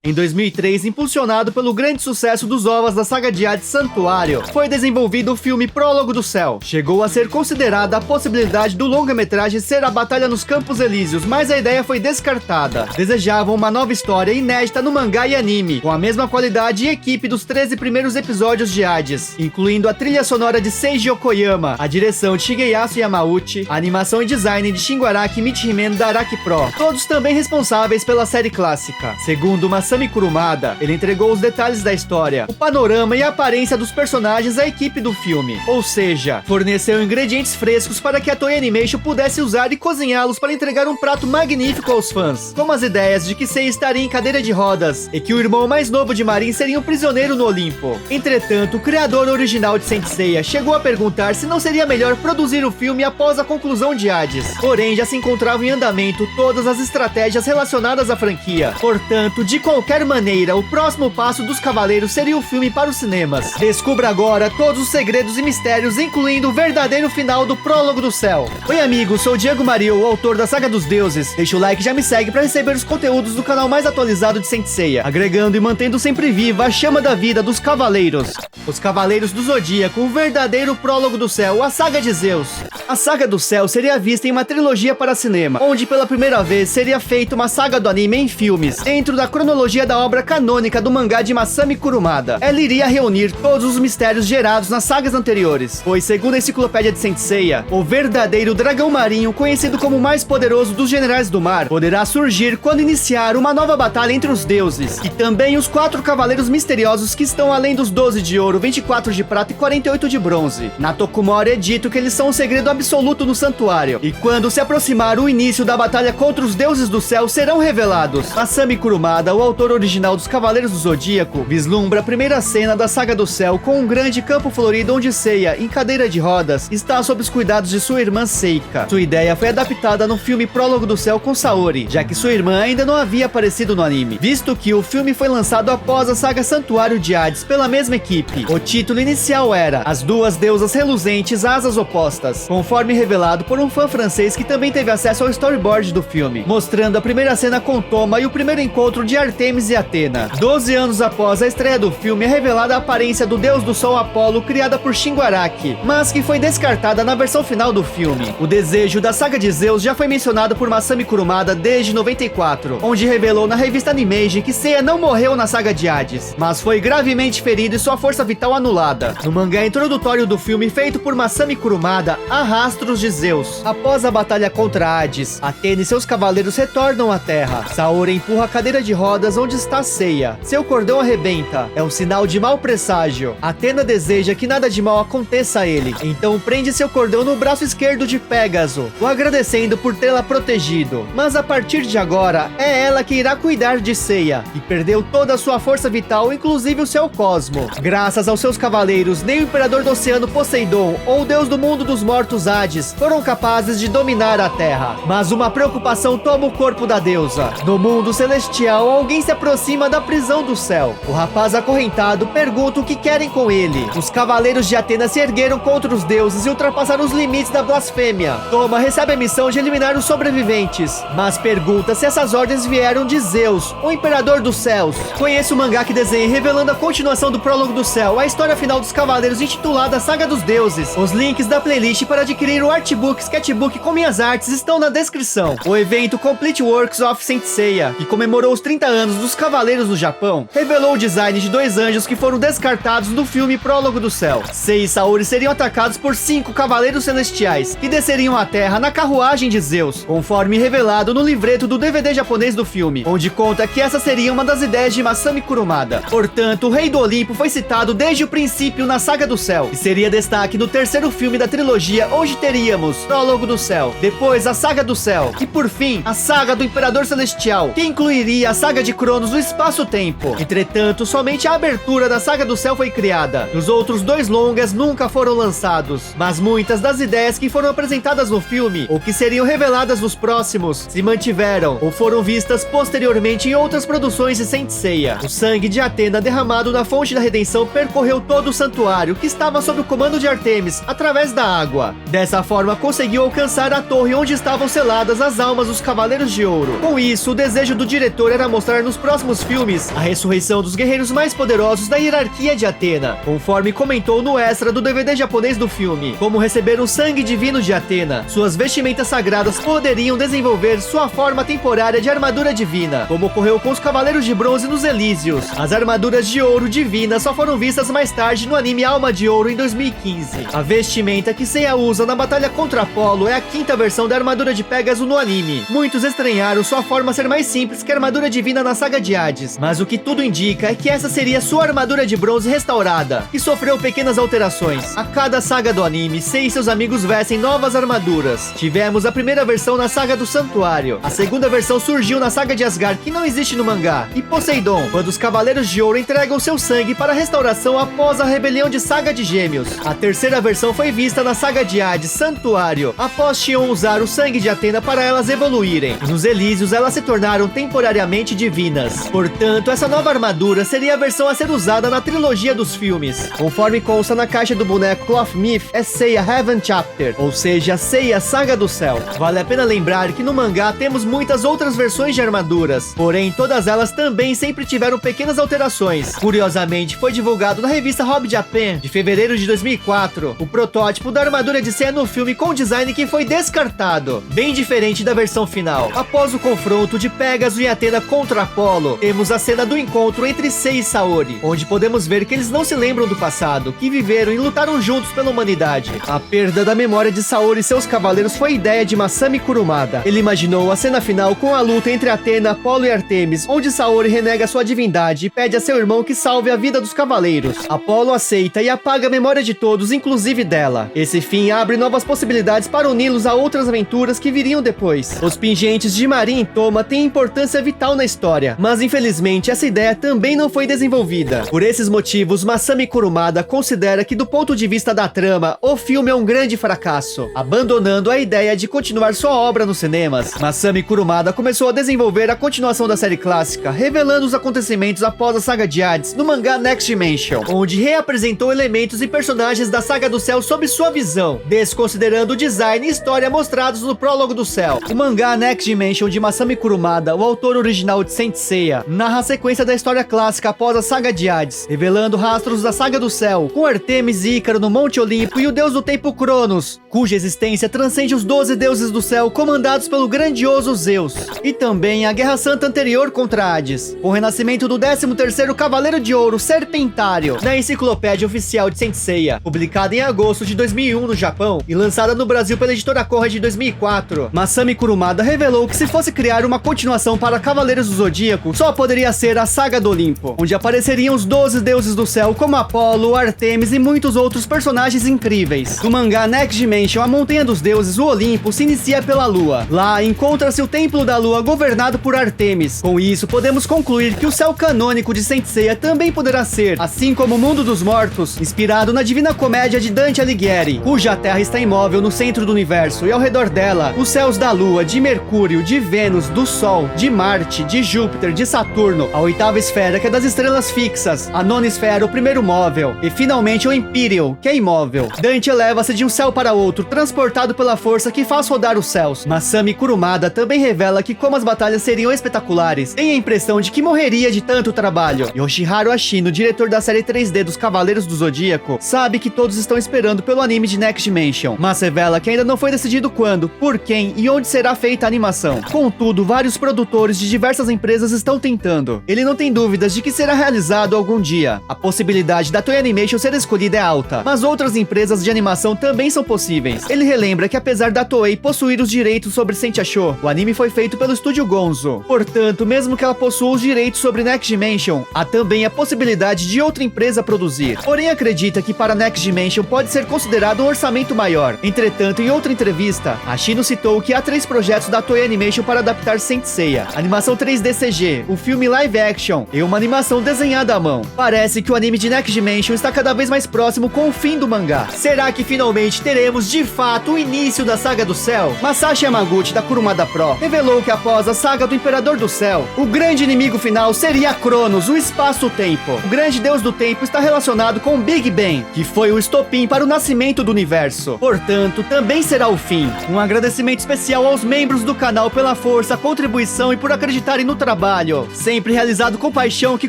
Em 2003, impulsionado pelo grande sucesso dos ovos da saga de Hades Santuário, foi desenvolvido o filme Prólogo do Céu. Chegou a ser considerada a possibilidade do longa-metragem ser a Batalha nos Campos Elíseos, mas a ideia foi descartada. Desejavam uma nova história inédita no mangá e anime, com a mesma qualidade e equipe dos 13 primeiros episódios de Hades, incluindo a trilha sonora de Seiji Okoyama, a direção de Shigeyasu Yamauchi, a animação e design de Shingo Araki e Michi Himeno da Araki Pro, todos também responsáveis pela série clássica. Segundo Masami Kurumada, ele entregou os detalhes da história, o panorama e a aparência dos personagens à equipe do filme, ou seja, forneceu ingredientes frescos para que a Toei Animation pudesse usar e cozinhá-los para entregar um prato magnífico aos fãs, como as ideias de que Sei estaria em cadeira de rodas e que o irmão mais novo de Marin seria um prisioneiro no Olimpo. Entretanto, o criador original de Saint Seiya chegou a perguntar se não seria melhor produzir o filme após a conclusão de Hades, porém já se encontravam em andamento todas as estratégias relacionadas à franquia. Portanto, de qualquer maneira, o próximo passo dos Cavaleiros seria o filme para os cinemas. Descubra agora todos os segredos e mistérios, incluindo o verdadeiro final do Prólogo do Céu. Oi amigos, sou o Diego Mario, o autor da Saga dos Deuses. Deixa o like e já me segue para receber os conteúdos do canal mais atualizado de Saint Seiya, agregando e mantendo sempre viva a chama da vida dos Cavaleiros. Os Cavaleiros do Zodíaco, o verdadeiro Prólogo do Céu, a Saga de Zeus. A Saga do Céu seria vista em uma trilogia para cinema, onde pela primeira vez seria feita uma saga do anime em filmes, dentro da cronologia da obra canônica do mangá de Masami Kurumada. Ela iria reunir todos os mistérios gerados nas sagas anteriores, pois segundo a enciclopédia de Saint Seiya, o verdadeiro dragão marinho, conhecido como o mais poderoso dos generais do mar, poderá surgir quando iniciar uma nova batalha entre os deuses, e também os 4 cavaleiros misteriosos que estão além dos 12 de ouro, 24 de prata e 48 de bronze. Na Tokumori é dito que eles são um segredo absoluto no santuário, e quando se aproximar o início da batalha contra os deuses do céu, serão revelados. Masami Kurumada, o autor original dos Cavaleiros do Zodíaco, vislumbra a primeira cena da Saga do Céu com um grande campo florido onde Seiya, em cadeira de rodas, está sob os cuidados de sua irmã Seika. Sua ideia foi adaptada no filme Prólogo do Céu com Saori, já que sua irmã ainda não havia aparecido no anime, visto que o filme foi lançado após a saga Santuário de Hades pela mesma equipe. O título inicial era As Duas Deusas Reluzentes Asas Opostas, conforme revelado por um fã francês que também teve acesso ao storyboard do filme, mostrando a primeira cena com Toma e o primeiro encontro de Artemis e Atena. 12 anos após a estreia do filme, é revelada a aparência do deus do sol Apolo, criada por Shingo Araki, mas que foi descartada na versão final do filme. O desejo da saga de Zeus já foi mencionado por Masami Kurumada desde 94, onde revelou na revista Animation que Seiya não morreu na saga de Hades, mas foi gravemente ferido e sua força vital anulada. No mangá introdutório do filme feito por Masami Kurumada, há rastros de Zeus. Após a batalha contra Hades, Atena e seus cavaleiros retornam à Terra. Saori empurra a cadeira de rodas onde está Seiya. Seu cordão arrebenta. É um sinal de mau presságio. Atena deseja que nada de mal aconteça a ele, então prende seu cordão no braço esquerdo de Pégaso, o agradecendo por tê-la protegido. Mas a partir de agora, é ela que irá cuidar de Seiya, e perdeu toda a sua força vital, inclusive o seu cosmo. Graças aos seus cavaleiros, nem o Imperador do Oceano Poseidon ou o Deus do Mundo dos Mortos Hades foram capazes de dominar a Terra. Mas uma preocupação toma o corpo da deusa. No mundo celestial, alguém se aproxima da prisão do céu. O rapaz acorrentado pergunta o que querem com ele. Os cavaleiros de Atena se ergueram contra os deuses e ultrapassaram os limites da blasfêmia. Toma recebe a missão de eliminar os sobreviventes, mas pergunta se essas ordens vieram de Zeus, o Imperador dos Céus. Conheça o mangá que desenhei revelando a continuação do Prólogo do Céu, a história final dos cavaleiros intitulada Saga dos Deuses. Os links da playlist para adquirir o artbook, sketchbook com minhas artes estão na descrição. O evento Complete Works of Saint Seiya, que comemorou os 30 anos dos Cavaleiros no Japão, revelou o design de 2 anjos que foram descartados no filme Prólogo do Céu. Sei e Saori seriam atacados por 5 Cavaleiros Celestiais, que desceriam à Terra na carruagem de Zeus, conforme revelado no livreto do DVD japonês do filme, onde conta que essa seria uma das ideias de Masami Kurumada. Portanto, o Rei do Olimpo foi citado desde o princípio na Saga do Céu, e seria destaque no terceiro filme da trilogia, onde teríamos Prólogo do Céu, depois a Saga do Céu, e por fim, a Saga do Imperador Celestial, que incluiria a Saga de Cronos no espaço-tempo. Entretanto, somente a abertura da Saga do Céu foi criada. Os outros 2 longas nunca foram lançados, mas muitas das ideias que foram apresentadas no filme, ou que seriam reveladas nos próximos, se mantiveram, ou foram vistas posteriormente em outras produções de Saint Seiya. O sangue de Atena derramado na fonte da redenção percorreu todo o santuário, que estava sob o comando de Artemis, através da água. Dessa forma, conseguiu alcançar a torre onde estavam seladas as almas dos Cavaleiros de Ouro. Com isso, o desejo do diretor era mostrar nos nos próximos filmes a ressurreição dos guerreiros mais poderosos da hierarquia de Athena, conforme comentou no extra do DVD japonês do filme. Como receber o sangue divino de Athena, suas vestimentas sagradas poderiam desenvolver sua forma temporária de armadura divina, como ocorreu com os Cavaleiros de Bronze nos Elísios. As armaduras de ouro divinas só foram vistas mais tarde no anime Alma de Ouro em 2015. A vestimenta que Seiya usa na batalha contra Apollo é a quinta versão da armadura de Pégaso no anime. Muitos estranharam sua forma ser mais simples que a armadura divina na saga de Hades, mas o que tudo indica é que essa seria sua armadura de bronze restaurada, que sofreu pequenas alterações. A cada saga do anime, Sei e seus amigos vestem novas armaduras. Tivemos a primeira versão na saga do Santuário, a segunda versão surgiu na saga de Asgard, que não existe no mangá, e Poseidon, quando os Cavaleiros de Ouro entregam seu sangue para a restauração após a rebelião de Saga de Gêmeos. A terceira versão foi vista na saga de Hades, Santuário, após Xion usar o sangue de Athena para elas evoluírem. Nos Elísios, elas se tornaram temporariamente divinas. Portanto, essa nova armadura seria a versão a ser usada na trilogia dos filmes. Conforme consta na caixa do boneco Cloth Myth, é Seiya Heaven Chapter, ou seja, Seiya Saga do Céu. Vale a pena lembrar que no mangá temos muitas outras versões de armaduras, porém todas elas também sempre tiveram pequenas alterações. Curiosamente, foi divulgado na revista Hobby Japan, de fevereiro de 2004, o protótipo da armadura de Seiya no filme com design que foi descartado, bem diferente da versão final. Após o confronto de Pégaso e Athena contra Apollo, temos a cena do encontro entre Sei e Saori, onde podemos ver que eles não se lembram do passado, que viveram e lutaram juntos pela humanidade. A perda da memória de Saori e seus cavaleiros foi ideia de Masami Kurumada. Ele imaginou a cena final com a luta entre Athena, Apollo e Artemis, onde Saori renega sua divindade e pede a seu irmão que salve a vida dos cavaleiros. Apollo aceita e apaga a memória de todos, inclusive dela. Esse fim abre novas possibilidades para uni-los a outras aventuras que viriam depois. Os pingentes de Marin e Toma têm importância vital na história, mas infelizmente essa ideia também não foi desenvolvida. Por esses motivos, Masami Kurumada considera que do ponto de vista da trama, o filme é um grande fracasso, abandonando a ideia de continuar sua obra nos cinemas. Masami Kurumada começou a desenvolver a continuação da série clássica, revelando os acontecimentos após a saga de Hades no mangá Next Dimension, onde reapresentou elementos e personagens da saga do céu sob sua visão, desconsiderando o design e história mostrados no prólogo do céu. O mangá Next Dimension de Masami Kurumada, o autor original de Saint Seiya, narra a sequência da história clássica após a saga de Hades, revelando rastros da saga do céu, com Artemis e Ícaro no Monte Olimpo e o deus do tempo Cronos, cuja existência transcende os 12 deuses do céu comandados pelo grandioso Zeus, e também a Guerra Santa anterior contra Hades, com o renascimento do 13º Cavaleiro de Ouro, Serpentário, na Enciclopédia Oficial de Saint Seiya, publicada em agosto de 2001 no Japão e lançada no Brasil pela editora Corra de 2004. Masami Kurumada revelou que se fosse criar uma continuação para Cavaleiros do Zodíaco, só poderia ser a Saga do Olimpo, onde apareceriam os 12 deuses do céu como Apolo, Artemis e muitos outros personagens incríveis. No mangá Next Dimension, a Montanha dos Deuses, o Olimpo, se inicia pela Lua. Lá encontra-se o Templo da Lua governado por Artemis. Com isso, podemos concluir que o céu canônico de Saint Seiya também poderá ser, assim como o Mundo dos Mortos, inspirado na Divina Comédia de Dante Alighieri, cuja Terra está imóvel no centro do universo e ao redor dela, os céus da Lua, de Mercúrio, de Vênus, do Sol, de Marte, de Júpiter, de Saturno, a oitava esfera que é das estrelas fixas, a nona esfera, o primeiro móvel, e finalmente o Imperial, que é imóvel. Dante eleva-se de um céu para outro, transportado pela força que faz rodar os céus. Masami Kurumada também revela que como as batalhas seriam espetaculares, tem a impressão de que morreria de tanto trabalho. Yoshiharu Ashino, diretor da série 3D dos Cavaleiros do Zodíaco, sabe que todos estão esperando pelo anime de Next Dimension, mas revela que ainda não foi decidido quando, por quem e onde será feita a animação. Contudo, vários produtores de diversas empresas estão tentando. Ele não tem dúvidas de que será realizado algum dia. A possibilidade da Toei Animation ser escolhida é alta, mas outras empresas de animação também são possíveis. Ele relembra que apesar da Toei possuir os direitos sobre Saint Seiya, o anime foi feito pelo estúdio Gonzo. Portanto, mesmo que ela possua os direitos sobre Next Dimension, há também a possibilidade de outra empresa produzir. Porém, acredita que para Next Dimension pode ser considerado um orçamento maior. Entretanto, em outra entrevista, Ashino citou que há 3 projetos da Toei Animation para adaptar Saint Seiya: animação 3D CG, o filme live action e uma animação desenhada à mão. Parece que o anime de Next Dimension está cada vez mais próximo com o fim do mangá. Será que finalmente teremos veremos de fato o início da Saga do Céu? Masashi Yamaguchi, da Kurumada Pro, revelou que após a Saga do Imperador do Céu, o grande inimigo final seria Cronos, o espaço-tempo. O grande deus do tempo está relacionado com o Big Bang, que foi o estopim para o nascimento do universo. Portanto, também será o fim. Um agradecimento especial aos membros do canal pela força, contribuição e por acreditarem no trabalho, sempre realizado com paixão, que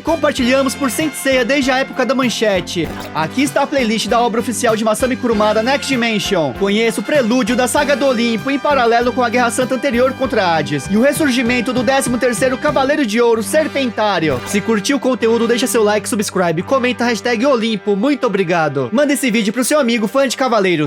compartilhamos por Saint Seiya desde a época da manchete. Aqui está a playlist da obra oficial de Masami Kurumada, Next Dimension. Conheça o prelúdio da Saga do Olimpo em paralelo com a Guerra Santa anterior contra Hades e o ressurgimento do 13º Cavaleiro de Ouro, Serpentário. Se curtiu o conteúdo, deixa seu like, subscribe, comenta a hashtag Olimpo. Muito obrigado. Manda esse vídeo pro seu amigo fã de cavaleiros.